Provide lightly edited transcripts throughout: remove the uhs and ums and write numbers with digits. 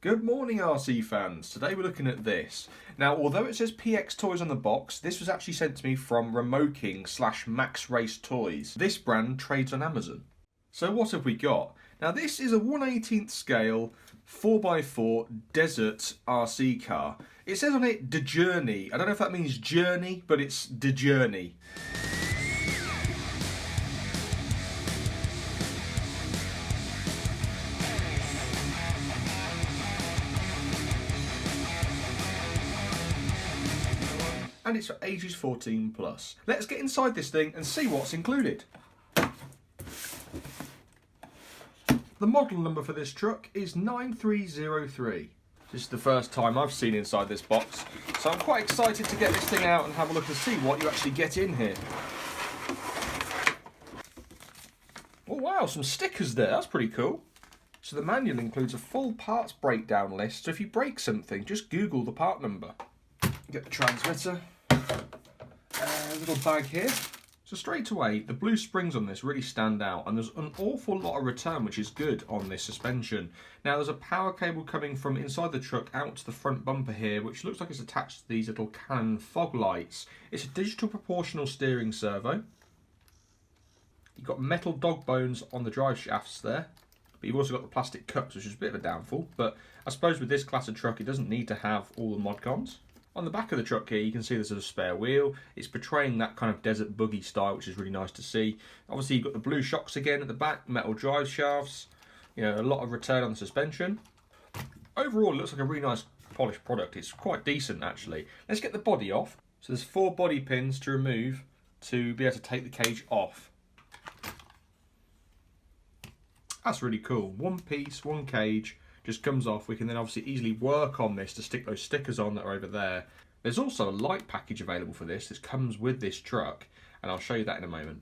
Good morning RC fans, today we're looking at this. Now although it says PX Toys on the box, this was actually sent to me from Remoking / MaxxRace Toys. This brand trades on Amazon. So what have we got? Now this is a 1/18th scale 4x4 Desert RC car. It says on it Jdurney. I don't know if that means journey, but it's Jdurney. And it's for ages 14 plus. Let's get inside this thing and see what's included. The model number for this truck is 9303. This is the first time I've seen inside this box, so I'm quite excited to get this thing out and have a look and see what you actually get in here. Oh wow, some stickers there, that's pretty cool. So the manual includes a full parts breakdown list, so if you break something, just Google the part number. Get the transmitter. A little bag here. So straight away, the blue springs on this really stand out, and there's an awful lot of return, which is good on this suspension. Now there's a power cable coming from inside the truck out to the front bumper here, which looks like it's attached to these little Canon fog lights. It's a digital proportional steering servo. You've got metal dog bones on the drive shafts there, but you've also got the plastic cups, which is a bit of a downfall, but I suppose with this class of truck it doesn't need to have all the mod cons. On the back of the truck here, you can see there's a spare wheel. It's portraying that kind of desert buggy style, which is really nice to see. Obviously, you've got the blue shocks again at the back, metal drive shafts. You know, a lot of return on the suspension. Overall, it looks like a really nice polished product. It's quite decent, actually. Let's get the body off. So there's 4 body pins to remove to be able to take the cage off. That's really cool. One piece, one cage. Just comes off. We can then obviously easily work on this to stick those stickers on that are over there. There's also a light package available for this. This comes with this truck, and I'll show you that in a moment.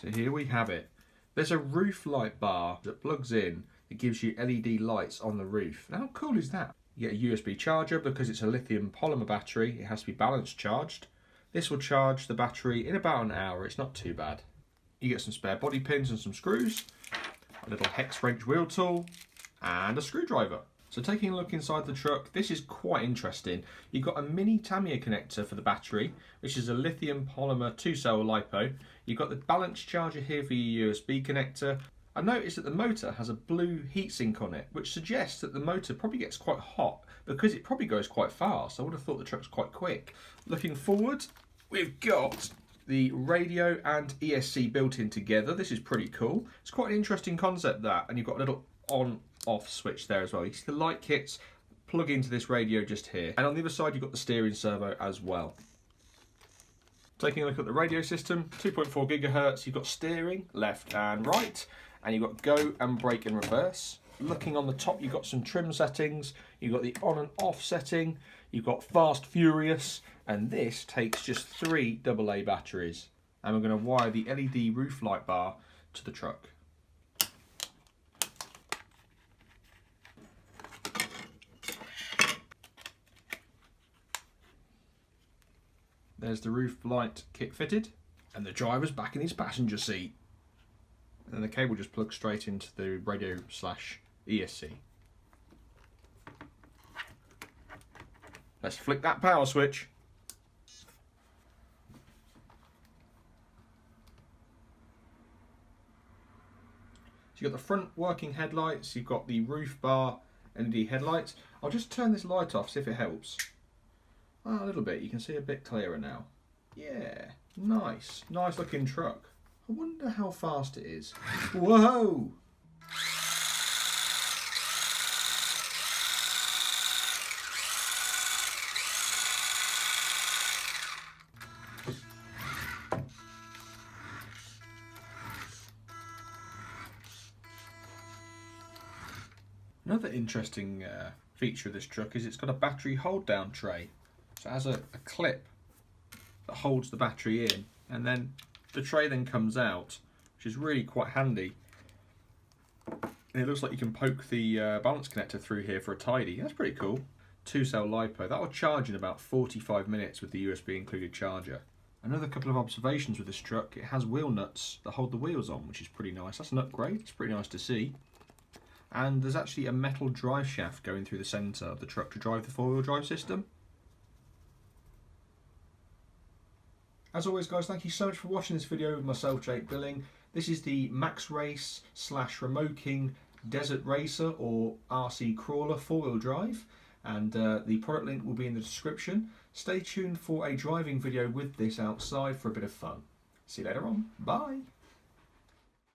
So here we have it. There's a roof light bar that plugs in that gives you LED lights on the roof. Now, how cool is that? You get a USB charger because it's a lithium polymer battery. It has to be balance charged. This will charge the battery in about an hour. It's not too bad. You get some spare body pins and some screws, a little hex wrench wheel tool, and a screwdriver. So taking a look inside the truck, this is quite interesting. You've got a mini Tamiya connector for the battery, which is a lithium polymer 2-cell LiPo. You've got the balance charger here for your USB connector. I noticed that the motor has a blue heatsink on it, which suggests that the motor probably gets quite hot because it probably goes quite fast. I would have thought the truck's quite quick. Looking forward, we've got the radio and ESC built in together. This is pretty cool. It's quite an interesting concept, that, and you've got a little on-off switch there as well. You see the light kits plug into this radio just here, and on the other side you've got the steering servo as well. Taking a look at the radio system, 2.4 gigahertz. You've got steering left and right, and you've got go and brake in reverse. Looking on the top, you've got some trim settings. You've got the on and off setting. You've got fast furious, and this takes just 3 AA batteries. And we're going to wire the LED roof light bar to the truck. There's the roof light kit fitted, and the driver's back in his passenger seat. And then the cable just plugs straight into the radio / ESC. Let's flick that power switch. So you've got the front working headlights, you've got the roof bar LED headlights. I'll just turn this light off, see if it helps. Oh, a little bit, you can see a bit clearer now. Yeah, nice looking truck. I wonder how fast it is. Whoa! Another interesting feature of this truck is it's got a battery hold down tray. So it has a clip that holds the battery in, and then the tray then comes out, which is really quite handy. And it looks like you can poke the balance connector through here for a tidy. That's pretty cool. 2-cell LiPo. That will charge in about 45 minutes with the USB included charger. Another couple of observations with this truck, it has wheel nuts that hold the wheels on, which is pretty nice. That's an upgrade, it's pretty nice to see. and there's actually a metal drive shaft going through the centre of the truck to drive the four-wheel drive system. As always guys, thank you so much for watching this video with myself, Jdurney. This is the MaxxRace / Remoking Desert Racer or RC Crawler 4-wheel drive, and the product link will be in the description. Stay tuned for a driving video with this outside for a bit of fun. See you later on. Bye!